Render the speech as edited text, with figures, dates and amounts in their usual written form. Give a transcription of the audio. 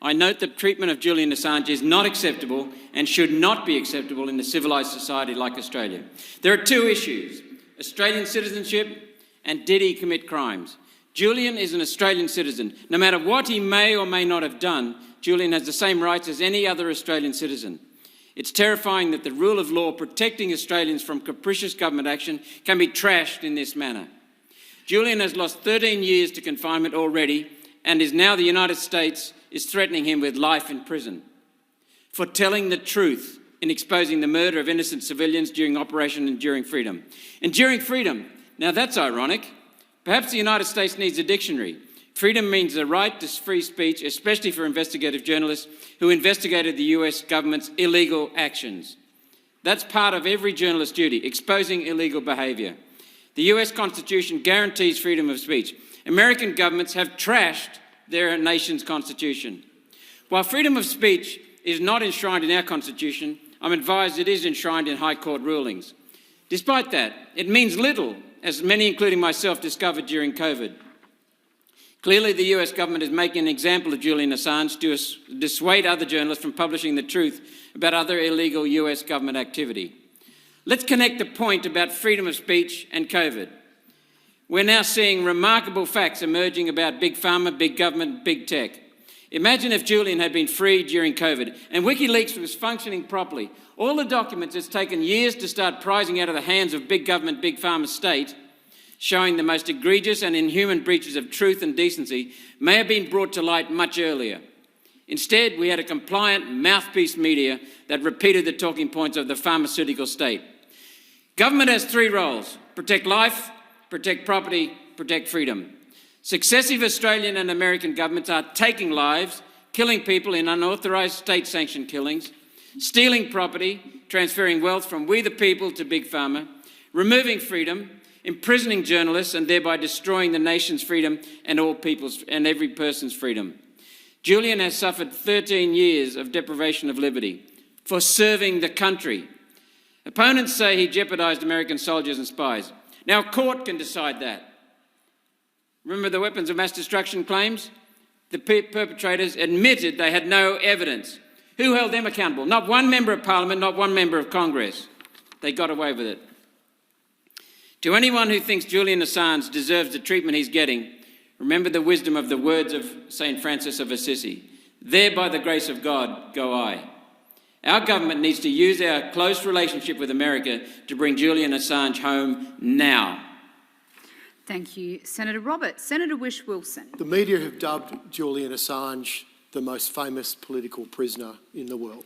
I note that treatment of Julian Assange is not acceptable and should not be acceptable in a civilised society like Australia. There are two issues: Australian citizenship and did he commit crimes? Julian is an Australian citizen. No matter what he may or may not have done, Julian has the same rights as any other Australian citizen. It's terrifying that the rule of law protecting Australians from capricious government action can be trashed in this manner. Julian has lost 13 years to confinement already, and is now the United States is threatening him with life in prison for telling the truth in exposing the murder of innocent civilians during Operation Enduring Freedom. Enduring Freedom, now that's ironic. Perhaps the United States needs a dictionary. Freedom means the right to free speech, especially for investigative journalists who investigated the US government's illegal actions. That's part of every journalist's duty, exposing illegal behaviour. The US Constitution guarantees freedom of speech. American governments have trashed their nation's constitution. While freedom of speech is not enshrined in our constitution, I'm advised it is enshrined in High Court rulings. Despite that, it means little, as many, including myself, discovered during COVID. Clearly, the US government is making an example of Julian Assange to dissuade other journalists from publishing the truth about other illegal US government activity. Let's connect the point about freedom of speech and COVID. We're now seeing remarkable facts emerging about big pharma, big government, big tech. Imagine if Julian had been freed during COVID and WikiLeaks was functioning properly. All the documents it's taken years to start prizing out of the hands of big government, big pharma state, showing the most egregious and inhuman breaches of truth and decency, may have been brought to light much earlier. Instead, we had a compliant mouthpiece media that repeated the talking points of the pharmaceutical state. Government has three roles: protect life, protect property, protect freedom. Successive Australian and American governments are taking lives, killing people in unauthorised state-sanctioned killings, stealing property, transferring wealth from we the people to big pharma, removing freedom, imprisoning journalists and thereby destroying the nation's freedom and all people's and every person's freedom. Julian has suffered 13 years of deprivation of liberty for serving the country. Opponents say he jeopardised American soldiers and spies. Now, a court can decide that. Remember the weapons of mass destruction claims? The perpetrators admitted they had no evidence. Who held them accountable? Not one member of Parliament, not one member of Congress. They got away with it. To anyone who thinks Julian Assange deserves the treatment he's getting, remember the wisdom of the words of St. Francis of Assisi. There, by the grace of God, go I. Our government needs to use our close relationship with America to bring Julian Assange home now. Thank you, Senator Roberts. Senator Whish-Wilson. The media have dubbed Julian Assange the most famous political prisoner in the world.